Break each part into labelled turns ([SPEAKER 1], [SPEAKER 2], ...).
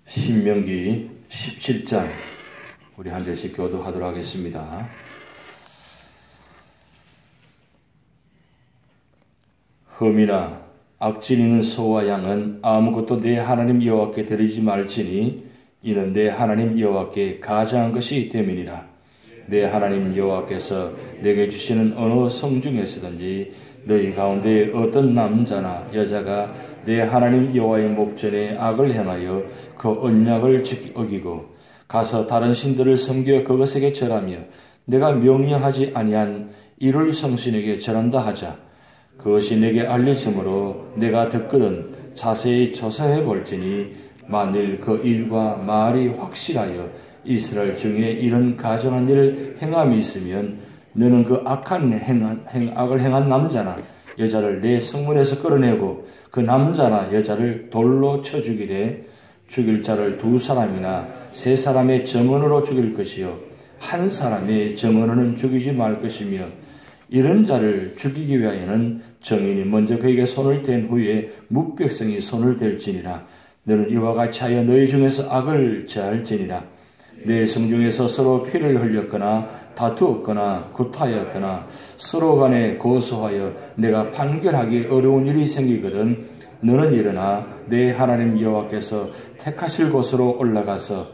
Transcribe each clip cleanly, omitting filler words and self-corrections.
[SPEAKER 1] 신명기 17장 우리 한 절씩 교도하도록 하겠습니다. 흠이나 악질 있는 소와 양은 아무것도 내 하나님 여호와께 드리지 말지니 이는 내 하나님 여호와께 가장한 것이 됨이니라. 내 하나님 여호와께서 내게 주시는 어느 성 중에서든지 너희 가운데 어떤 남자나 여자가 내 하나님 여호와의 목전에 악을 행하여 그 언약을 어기고 가서 다른 신들을 섬겨 그것에게 절하며 내가 명령하지 아니한 이를 성신에게 절한다 하자. 그것이 내게 알려지므로 내가 듣거든 자세히 조사해 볼지니 만일 그 일과 말이 확실하여 이스라엘 중에 이런 가증한 일을 행함이 있으면 너는 그 악한 악을 행한 남자나 여자를 내 성문에서 끌어내고 그 남자나 여자를 돌로 쳐 죽이되 죽일 자를 2사람이나 3사람의 증언으로 죽일 것이요 한 사람의 증언으로는 죽이지 말 것이며 이런 자를 죽이기 위하여는 정인이 먼저 그에게 손을 댄 후에 뭇백성이 손을 댈지니라. 너는 이와 같이 하여 너희 중에서 악을 제할지니라. 내 성중에서 서로 피를 흘렸거나 다투었거나 구타하였거나 서로 간에 고소하여 내가 판결하기 어려운 일이 생기거든 너는 일어나 내 하나님 여호와께서 택하실 곳으로 올라가서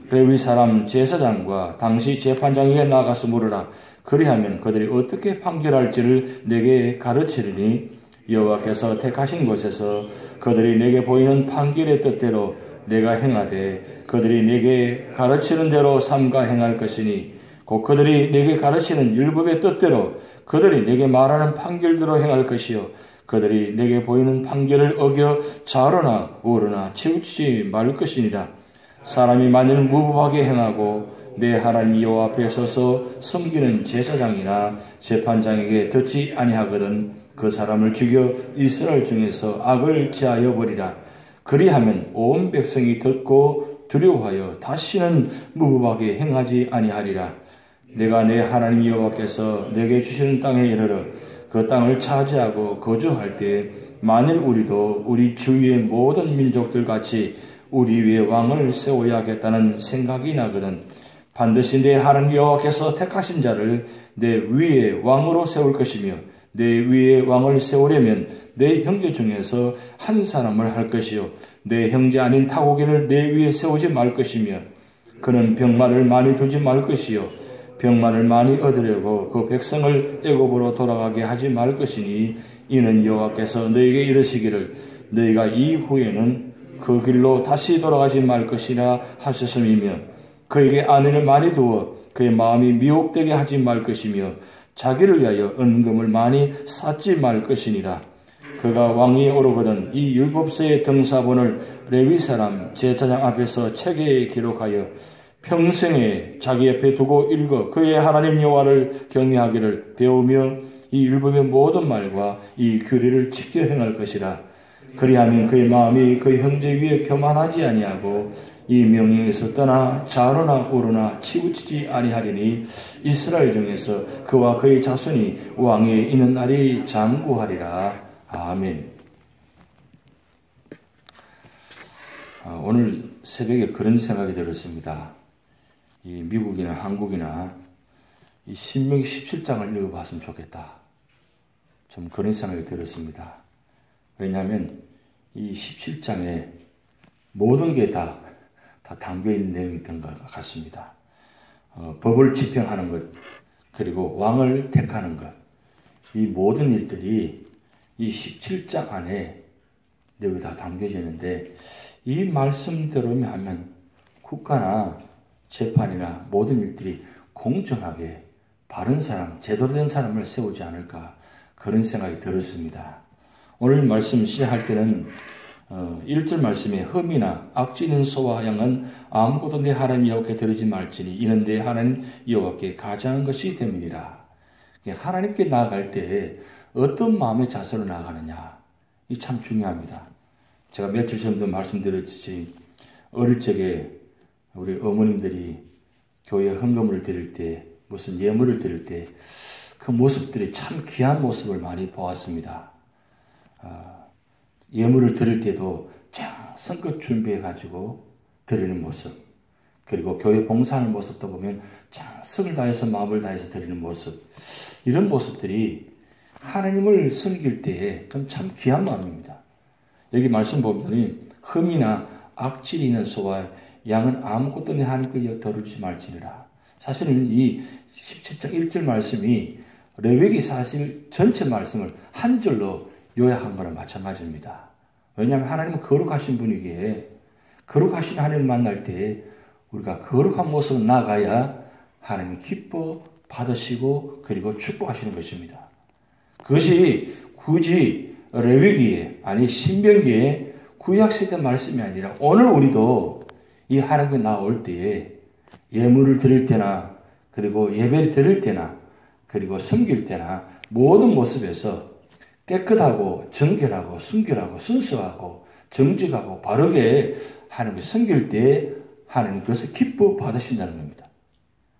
[SPEAKER 1] 레위 사람 제사장과 당시 재판장에게 나가서 물으라. 그리하면 그들이 어떻게 판결할지를 내게 가르치리니 여호와께서 택하신 곳에서 그들이 내게 보이는 판결의 뜻대로 내가 행하되 그들이 내게 가르치는 대로 삼가 행할 것이니 곧 그들이 내게 가르치는 율법의 뜻대로 그들이 내게 말하는 판결대로 행할 것이요 그들이 내게 보이는 판결을 어겨 좌로나 우로나 치우치지 말 것이니라. 사람이 만일 무법하게 행하고 내 하나님 여호와 앞에 서서 섬기는 제사장이나 재판장에게 듣지 아니하거든 그 사람을 죽여 이스라엘 중에서 악을 제하여 버리라. 그리하면 온 백성이 듣고 두려워하여 다시는 무법하게 행하지 아니하리라. 내가 내 하나님 여호와께서 내게 주시는 땅에 이르러 그 땅을 차지하고 거주할 때 만일 우리도 우리 주위의 모든 민족들 같이 우리 위에 왕을 세워야겠다는 생각이 나거든 반드시 내 하나님 여호와께서 택하신 자를 내 위에 왕으로 세울 것이며 내 위에 왕을 세우려면 내 형제 중에서 한 사람을 할 것이요 내 형제 아닌 타국인을 내 위에 세우지 말 것이며 그는 병마를 많이 두지 말 것이요 병마를 많이 얻으려고 그 백성을 애굽으로 돌아가게 하지 말 것이니 이는 여호와께서 너에게 이르시기를 너희가 이후에는 그 길로 다시 돌아가지 말 것이라 하셨음이며 그에게 아내를 많이 두어 그의 마음이 미혹되게 하지 말 것이며 자기를 위하여 은금을 많이 쌓지 말 것이니라. 그가 왕위에 오르거든 이 율법서의 등사본을 레위 사람 제사장 앞에서 책에 기록하여 평생에 자기 옆에 두고 읽어 그의 하나님 여호와를 경외하기를 배우며 이 율법의 모든 말과 이 규례를 지켜 행할 것이라. 그리하면 그의 마음이 그의 형제 위에 교만하지 아니하고 이 명령에서 떠나 좌로나 우로나 치우치지 아니하리니 이스라엘 중에서 그와 그의 자손이 왕위에 있는 날이 장구하리라. 아멘. 오늘 새벽에 그런 생각이 들었습니다. 이 미국이나 한국이나 이 신명기 17장을 읽어봤으면 좋겠다. 좀 그런 생각이 들었습니다. 왜냐하면 이 17장에 모든 게 다 담겨있는 내용이던 것 같습니다. 법을 집행하는 것, 그리고 왕을 택하는 것, 이 모든 일들이 이 17장 안에 여기 다 담겨져 있는데 이 말씀대로면 하면 국가나 재판이나 모든 일들이 공정하게 바른 사람, 제대로 된 사람을 세우지 않을까 그런 생각이 들었습니다. 오늘 말씀 시작할 때는 1절 말씀에 흠이나 악지 있는 소와 양은 아무것도 내 하나님 여호와께 드리지 말지니 이는 내 하나님 여호와께 가장한 것이 됨이니라. 하나님께 나아갈 때 어떤 마음의 자세로 나아가느냐 이 참 중요합니다. 제가 며칠 전도 말씀드렸듯이 어릴 적에 우리 어머님들이 교회 헌금을 드릴 때 무슨 예물을 드릴 때 그 모습들이 참 귀한 모습을 많이 보았습니다. 예물을 드릴 때도 성껏 준비해가지고 드리는 모습, 그리고 교회 봉사하는 모습도 보면 정성을 다해서 마음을 다해서 드리는 모습, 이런 모습들이 하나님을 섬길 때에 참 귀한 마음입니다. 여기 말씀 보면 흠이나 악질이 있는 소와 양은 아무것도 내 하나님께 더럽지 말지니라. 사실은 이 17장 1절 말씀이 레위기 사실 전체 말씀을 한 절로 요약한 거랑 마찬가지입니다. 왜냐하면 하나님은 거룩하신 분이기에 거룩하신 하나님을 만날 때 우리가 거룩한 모습을 나가야 하나님이 기뻐 받으시고 그리고 축복하시는 것입니다. 그것이 굳이 레위기에 아니 신명기에 구약시대 말씀이 아니라 오늘 우리도 이 하나님께 나올 때에 예물을 드릴 때나 그리고 예배를 드릴 때나 그리고 섬길 때나 모든 모습에서 깨끗하고 정결하고 순결하고 순수하고 정직하고 바르게 하나님을 섬길 때 하나님 그것을 기뻐 받으신다는 겁니다.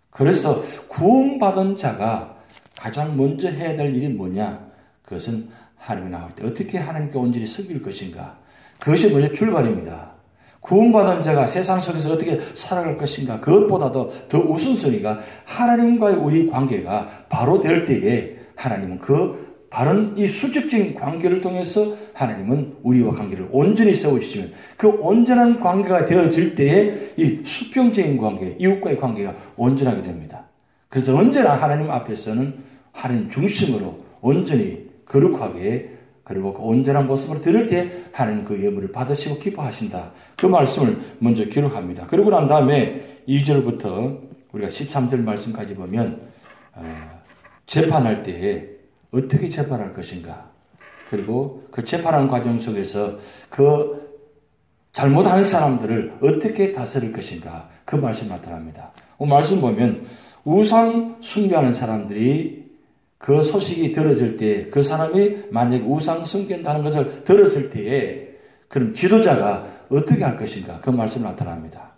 [SPEAKER 1] 그래서 구원받은 자가 가장 먼저 해야 될 일이 뭐냐? 그것은 하나님이 나올 때 어떻게 하나님께 온전히 섬길 것인가? 그것이 먼저 출발입니다. 구원받은 자가 세상 속에서 어떻게 살아갈 것인가? 그것보다도 더 우선순위가 하나님과의 우리 관계가 바로 될 때에 하나님은 그 바른 이 수직적인 관계를 통해서 하나님은 우리와 관계를 온전히 세워주시면 그 온전한 관계가 되어질 때에 이 수평적인 관계, 이웃과의 관계가 온전하게 됩니다. 그래서 언제나 하나님 앞에서는 하나님 중심으로 온전히 거룩하게 그리고 그 온전한 모습을 들을 때 하나님 그 예물을 받으시고 기뻐하신다. 그 말씀을 먼저 기록합니다. 그러고 난 다음에 2절부터 우리가 13절 말씀까지 보면 재판할 때에 어떻게 재판할 것인가. 그리고 그 재판하는 과정 속에서 그 잘못하는 사람들을 어떻게 다스릴 것인가. 그 말씀이 나타납니다. 말씀 보면 우상 숭배하는 사람들이 그 소식이 들어질 때 그 사람이 만약에 우상 숭배한다는 것을 들었을 때에 그럼 지도자가 어떻게 할 것인가. 그 말씀이 나타납니다.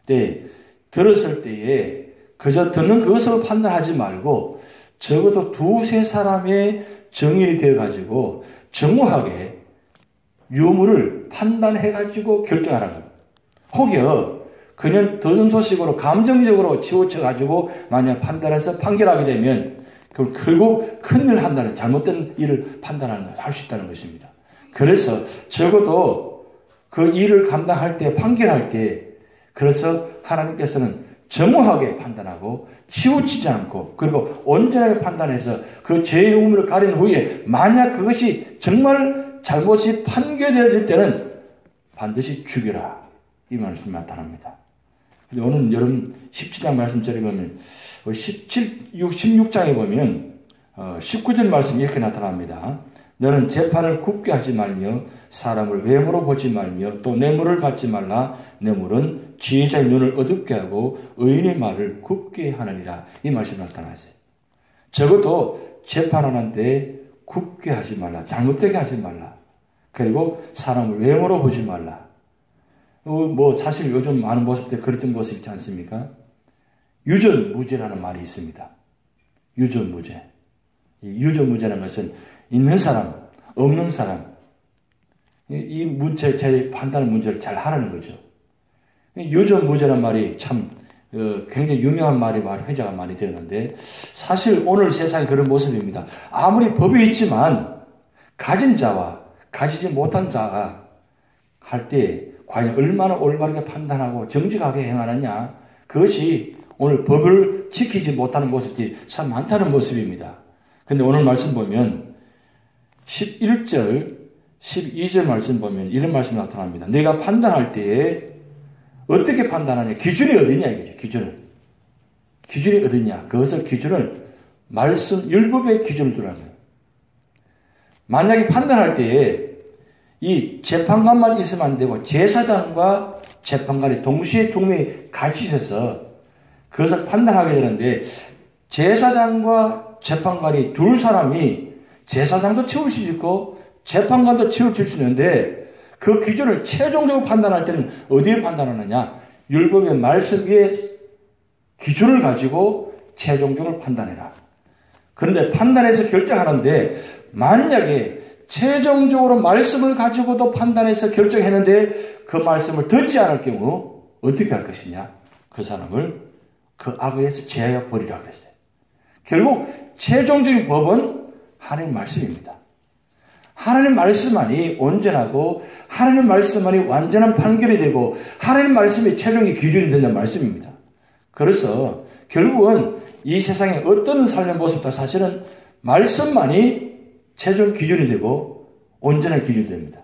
[SPEAKER 1] 네, 들었을 때에 그저 듣는 그것으로 판단하지 말고 적어도 두세 사람의 정인이 되어가지고 정확하게 유무를 판단해가지고 결정하는 겁니다. 혹여 그냥 듣는 소식으로 감정적으로 치우쳐가지고 만약 판단해서 판결하게 되면 그럼 결국 큰일을 한다는 잘못된 일을 판단하는 할 수 있다는 것입니다. 그래서 적어도 그 일을 감당할 때 판결할 때 그래서 하나님께서는 정확하게 판단하고 치우치지 않고 그리고 온전하게 판단해서 그 죄의 의무를 가린 후에 만약 그것이 정말 잘못이 판결되어질 때는 반드시 죽여라. 이 말씀이 나타납니다. 근데 오늘 여러분 17장 말씀처럼 보면 16장에 보면 19절 말씀이 이렇게 나타납니다. 너는 재판을 굽게 하지 말며 사람을 외모로 보지 말며 또 뇌물을 받지 말라. 뇌물은 지혜자의 눈을 어둡게 하고 의인의 말을 굽게 하느니라. 이 말씀이 나타났어요. 적어도 재판하는데 굽게 하지 말라. 잘못되게 하지 말라. 그리고 사람을 외모로 보지 말라. 사실 요즘 많은 모습들 그랬던 모습 있지 않습니까? 유전무죄라는 말이 있습니다. 유전무죄. 이 유전무죄라는 것은 있는 사람, 없는 사람, 이 문제, 제 판단의 문제를 잘 하라는 거죠. 유전무죄라는 말이 참 굉장히 유명한 말이 회자가 많이 되었는데 사실 오늘 세상에 그런 모습입니다. 아무리 법이 있지만 가진 자와 가지지 못한 자가 할 때 과연 얼마나 올바르게 판단하고 정직하게 행하느냐, 그것이 오늘 법을 지키지 못하는 모습들이 참 많다는 모습입니다. 근데 오늘 말씀 보면 11절, 12절 말씀 보면 이런 말씀이 나타납니다. 내가 판단할 때에 어떻게 판단하냐, 기준이 어디냐 이거죠. 기준이 어디냐, 그것을 기준을 말씀 율법의 기준을 두라는 거예요. 만약에 판단할 때에 이 재판관만 있으면 안 되고 제사장과 재판관이 동시에 두 명이 같이 있어서 그것을 판단하게 되는데 제사장과 재판관이 두 사람이 제사장도 치울 수 있고 재판관도 치울 수 있는데 그 기준을 최종적으로 판단할 때는 어디에 판단하느냐? 율법의 말씀 위에 기준을 가지고 최종적으로 판단해라. 그런데 판단해서 결정하는데 만약에 최종적으로 말씀을 가지고도 판단해서 결정했는데 그 말씀을 듣지 않을 경우 어떻게 할 것이냐? 그 사람을 그 악을 해서 제하여 버리라 그랬어요. 결국 최종적인 법은 하나님 말씀입니다. 하나님 말씀만이 온전하고 하나님 말씀만이 완전한 판결이 되고 하나님 말씀이 최종의 기준이 된다는 말씀입니다. 그래서 결국은 이 세상에 어떤 삶의 모습도 사실은 말씀만이 최종 기준이 되고 온전한 기준이 됩니다.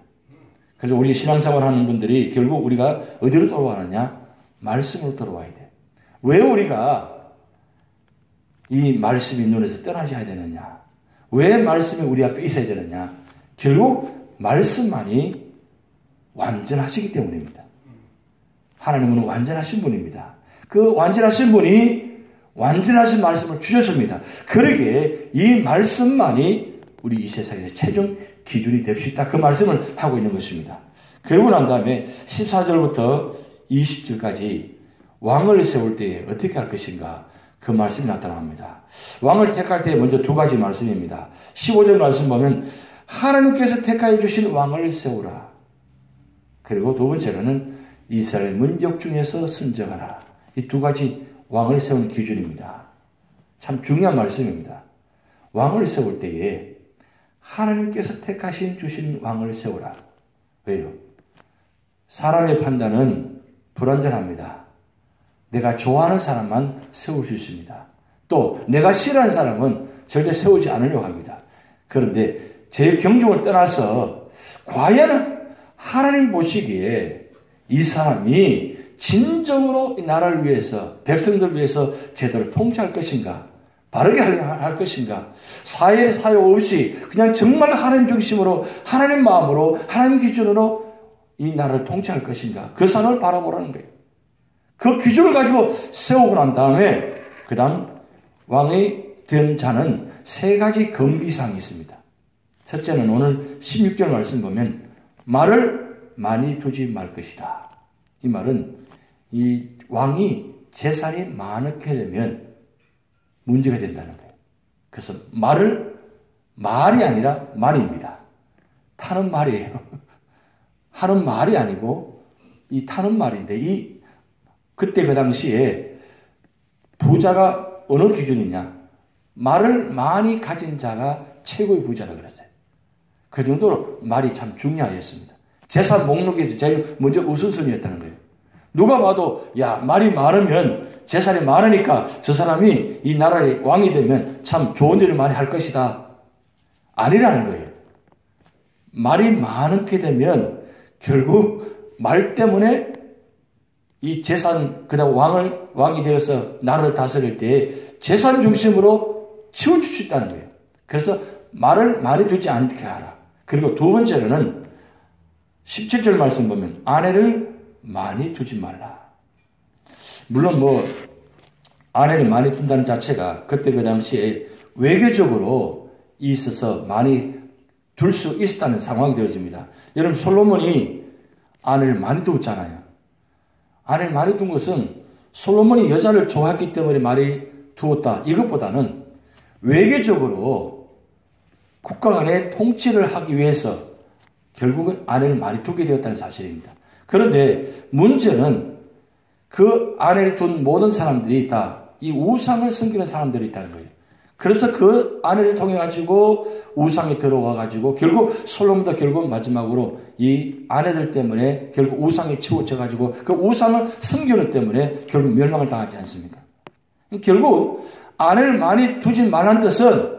[SPEAKER 1] 그래서 우리 신앙생활 하는 분들이 결국 우리가 어디로 돌아가느냐? 말씀으로 돌아와야 돼요. 왜 우리가 이 말씀이 눈에서 떠나셔야 되느냐? 왜 말씀이 우리 앞에 있어야 되느냐? 결국 말씀만이 완전하시기 때문입니다. 하나님은 완전하신 분입니다. 그 완전하신 분이 완전하신 말씀을 주셨습니다. 그러기에 이 말씀만이 우리 이 세상에서 최종 기준이 될 수 있다. 그 말씀을 하고 있는 것입니다. 그러고 난 다음에 14절부터 20절까지 왕을 세울 때에 어떻게 할 것인가 그 말씀이 나타납니다. 왕을 택할 때 먼저 두 가지 말씀입니다. 15절 말씀 보면 하나님께서 택하여 주신 왕을 세우라. 그리고 두 번째로는 이스라엘 민족 중에서 선정하라. 이 두 가지 왕을 세우는 기준입니다. 참 중요한 말씀입니다. 왕을 세울 때에 하나님께서 택하신 주신 왕을 세우라. 왜요? 사람의 판단은 불완전합니다. 내가 좋아하는 사람만 세울 수 있습니다. 또 내가 싫어하는 사람은 절대 세우지 않으려고 합니다. 그런데 제 경종을 떠나서 과연 하나님 보시기에 이 사람이 진정으로 이 나라를 위해서 백성들을 위해서 제대로 통치할 것인가? 바르게 할 것인가? 사회 없이 그냥 정말 하나님 중심으로 하나님 마음으로 하나님 기준으로 이 나라를 통치할 것인가? 그 사람을 바라보라는 거예요. 그 기준을 가지고 세우고 난 다음에 그 다음 왕이 된 자는 세 가지 금기사항이 있습니다. 첫째는 오늘 16절 말씀 보면 말을 많이 두지 말 것이다. 이 말은 이 왕이 재산이 많게 되면 문제가 된다는 거예요. 그래서 말이 아니라 말입니다. 타는 말이에요. 하는 말이 아니고 이 타는 말인데 그때 그 당시에 부자가 어느 기준이냐? 말을 많이 가진 자가 최고의 부자라 그랬어요. 그 정도로 말이 참 중요하였습니다. 재산 목록에서 제일 먼저 우선순위였다는 거예요. 누가 봐도 야 말이 많으면 재산이 많으니까 저 사람이 이 나라의 왕이 되면 참 좋은 일을 많이 할 것이다. 아니라는 거예요. 말이 많게 되면 결국 말 때문에 이 재산 그다음 왕이 되어서 나라를 다스릴 때 재산 중심으로 치우칠 수 있다는 거예요. 그래서 말을 많이 두지 않게 하라. 그리고 두 번째로는 17절 말씀 보면 아내를 많이 두지 말라. 물론 아내를 많이 둔다는 자체가 그때 그 당시에 외교적으로 있어서 많이 둘 수 있었다는 상황이 되어집니다. 여러분 솔로몬이 아내를 많이 두었잖아요. 아내를 많이 둔 것은 솔로몬이 여자를 좋아했기 때문에 많이 두었다. 이것보다는 외교적으로 국가 간의 통치를 하기 위해서 결국은 아내를 많이 두게 되었다는 사실입니다. 그런데 문제는 그 아내를 둔 모든 사람들이 다 이 우상을 섬기는 사람들이 있다는 거예요. 그래서 그 아내를 통해 가지고 우상이 들어와 가지고 결국 솔로몬도 결국 마지막으로 이 아내들 때문에 결국 우상에 치우쳐 가지고 그 우상을 섬기는 때문에 결국 멸망을 당하지 않습니까? 결국 아내를 많이 두지 말라는 뜻은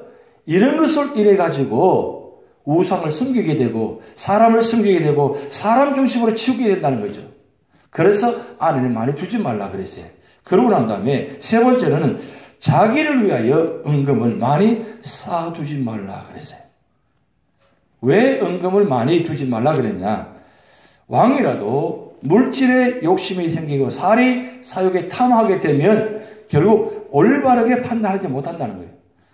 [SPEAKER 1] 이런 것을 인해 가지고 우상을 섬기게 되고 사람을 섬기게 되고 사람 중심으로 치우게 된다는 거죠. 그래서 아내를 많이 두지 말라 그랬어요. 그러고 난 다음에 세 번째는 자기를 위하여 은금을 많이 쌓아두지 말라 그랬어요. 왜 은금을 많이 두지 말라 그랬냐? 왕이라도 물질에 욕심이 생기고 사욕에 탐하게 되면 결국 올바르게 판단하지 못한다는 거예요.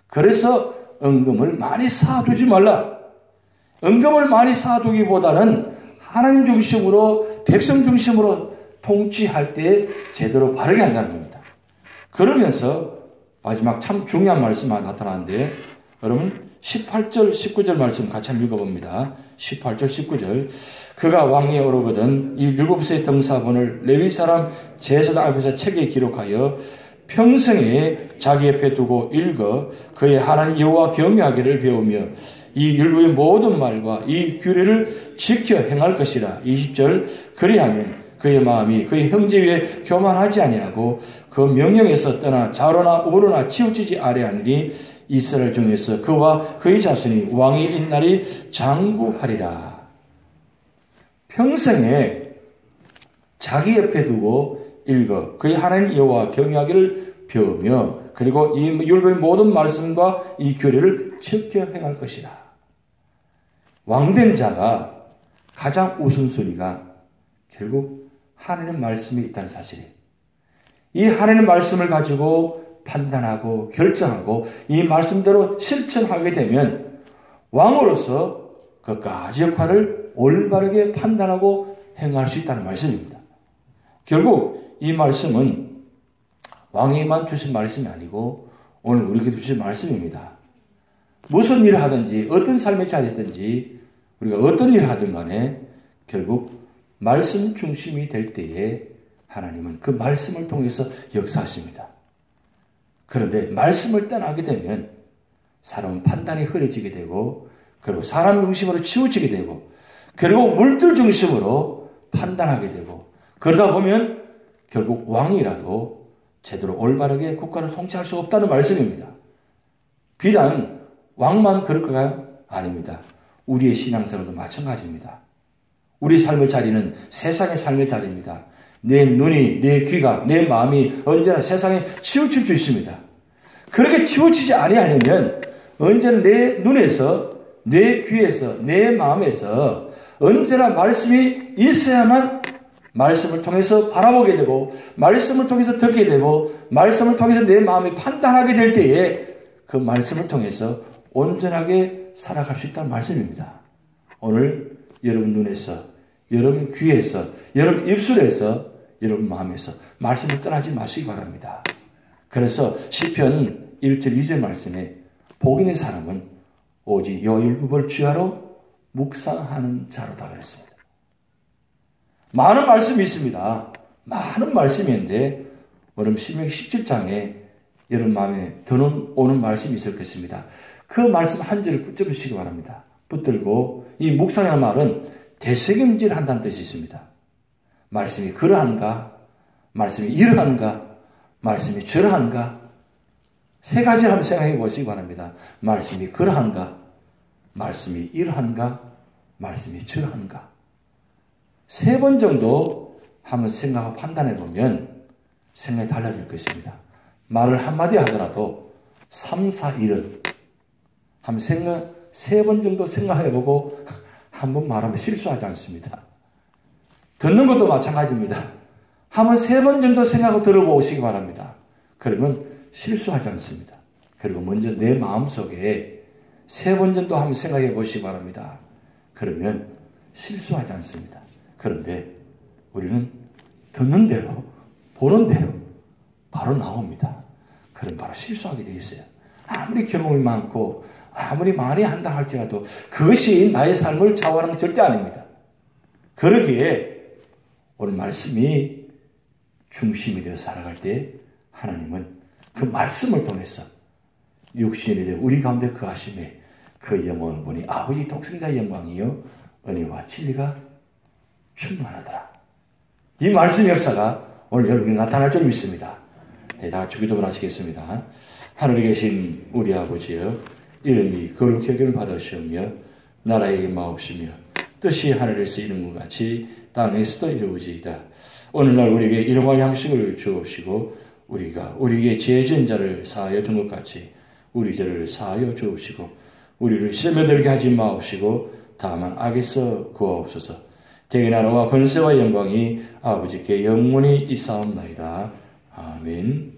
[SPEAKER 1] 그래서 은금을 많이 쌓아두지 말라. 은금을 많이 쌓아두기보다는 하나님 중심으로 백성 중심으로 통치할 때 제대로 바르게 한다는 겁니다. 그러면서 마지막 참 중요한 말씀이 나타나는데 여러분 18절 19절 말씀 같이 한번 읽어봅니다. 18절 19절 그가 왕위에 오르거든 이 7세 등사본을 레위 사람 제사장 앞에서 책에 기록하여 평생에 자기 옆에 두고 읽어 그의 하나님 여호와 경외하기를 배우며 이 율법의 모든 말과 이 규례를 지켜 행할 것이라. 20절 그리하면 그의 마음이 그의 형제 위에 교만하지 아니하고 그 명령에서 떠나 좌로나 우로나 치우치지 아니하니 이스라엘 중에서 그와 그의 자손이 왕이 인 날이 장구하리라. 평생에 자기 옆에 두고 읽어 그의 하나님 여호와 경외하기를 배우며 그리고 이 율법의 모든 말씀과 이 규례를 지켜 행할 것이다. 왕된 자가 가장 우선순위가 결국 하나님 말씀이 있다는 사실이에요. 이 하나님 말씀을 가지고 판단하고 결정하고 이 말씀대로 실천하게 되면 왕으로서 그까지 역할을 올바르게 판단하고 행할 수 있다는 말씀입니다. 결국 이 말씀은 왕에게만 주신 말씀이 아니고 오늘 우리에게 주신 말씀입니다. 무슨 일을 하든지 어떤 삶에 차리든지 우리가 어떤 일을 하든 간에 결국 말씀 중심이 될 때에 하나님은 그 말씀을 통해서 역사하십니다. 그런데 말씀을 떠나게 되면 사람은 판단이 흐려지게 되고 그리고 사람 중심으로 치우치게 되고 그리고 물질 중심으로 판단하게 되고 그러다 보면 결국 왕이라도 제대로 올바르게 국가를 통치할 수 없다는 말씀입니다. 비단 왕만 그럴까요? 아닙니다. 우리의 신앙생활도 마찬가지입니다. 우리 삶의 자리는 세상의 삶의 자리입니다. 내 눈이, 내 귀가, 내 마음이 언제나 세상에 치우칠 수 있습니다. 그렇게 치우치지 아니하려면 언제나 내 눈에서, 내 귀에서, 내 마음에서 언제나 말씀이 있어야만 말씀을 통해서 바라보게 되고 말씀을 통해서 듣게 되고 말씀을 통해서 내 마음이 판단하게 될 때에 그 말씀을 통해서 온전하게 살아갈 수 있다는 말씀입니다. 오늘 여러분 눈에서, 여러분 귀에서, 여러분 입술에서, 여러분 마음에서 말씀을 떠나지 마시기 바랍니다. 그래서 시편 1절 2절 말씀에 복 있는 사람은 오직 여호와의 율법을 주야로 묵상하는 자로다 그랬습니다. 많은 말씀이 있습니다. 많은 말씀인데 오늘 신명기 17장에 여러분 마음에 오는 말씀이 있을 것입니다. 그 말씀 한 절을 붙잡으시기 바랍니다. 붙들고 이 묵상이라는 말은 되새김질 한다는 뜻이 있습니다. 말씀이 그러한가? 말씀이 이러한가? 말씀이 저러한가? 세 가지를 한번 생각해 보시기 바랍니다. 말씀이 그러한가? 말씀이 이러한가? 말씀이 저러한가? 3번 정도 한번 생각하고 판단해 보면 생각이 달라질 것입니다. 말을 한마디 하더라도 3, 4, 1은 한번 3번 정도 생각해 보고 한번 말하면 실수하지 않습니다. 듣는 것도 마찬가지입니다. 한번 3번 정도 생각하고 들어보시기 바랍니다. 그러면 실수하지 않습니다. 그리고 먼저 내 마음속에 3번 정도 한번 생각해 보시기 바랍니다. 그러면 실수하지 않습니다. 그런데 우리는 듣는 대로, 보는 대로 바로 나옵니다. 그럼 바로 실수하게 되어 있어요. 아무리 경험이 많고 아무리 많이 한다 할지라도 그것이 나의 삶을 좌우하는 건 절대 아닙니다. 그러기에 오늘 말씀이 중심이 되어 살아갈 때 하나님은 그 말씀을 통해서 육신이 되어 우리 가운데 거하심에 그 영광을 보니 아버지 독생자의 영광이요 은혜와 진리가 충만하더라. 이 말씀 역사가 오늘 여러분이 나타날 줄 믿습니다. 네, 다 같이 기도를 하시겠습니다. 하늘에 계신 우리 아버지여 이름이 거룩히 여김을 받으시오며 나라의 임하옵시며 뜻이 하늘에서 이룬 것 같이 땅에서도 이루어지이다. 오늘날 우리에게 일용할 양식을 주옵시고 우리가 우리에게 죄 지은 자를 사하여 준 것 같이 우리 죄를 사하여 주옵시고 우리를 시험에 들게 하지 마옵시고 다만 악에서 구하옵소서. 대개 나라와 권세와 영광이 아버지께 영원히 있사옵나이다. 아멘.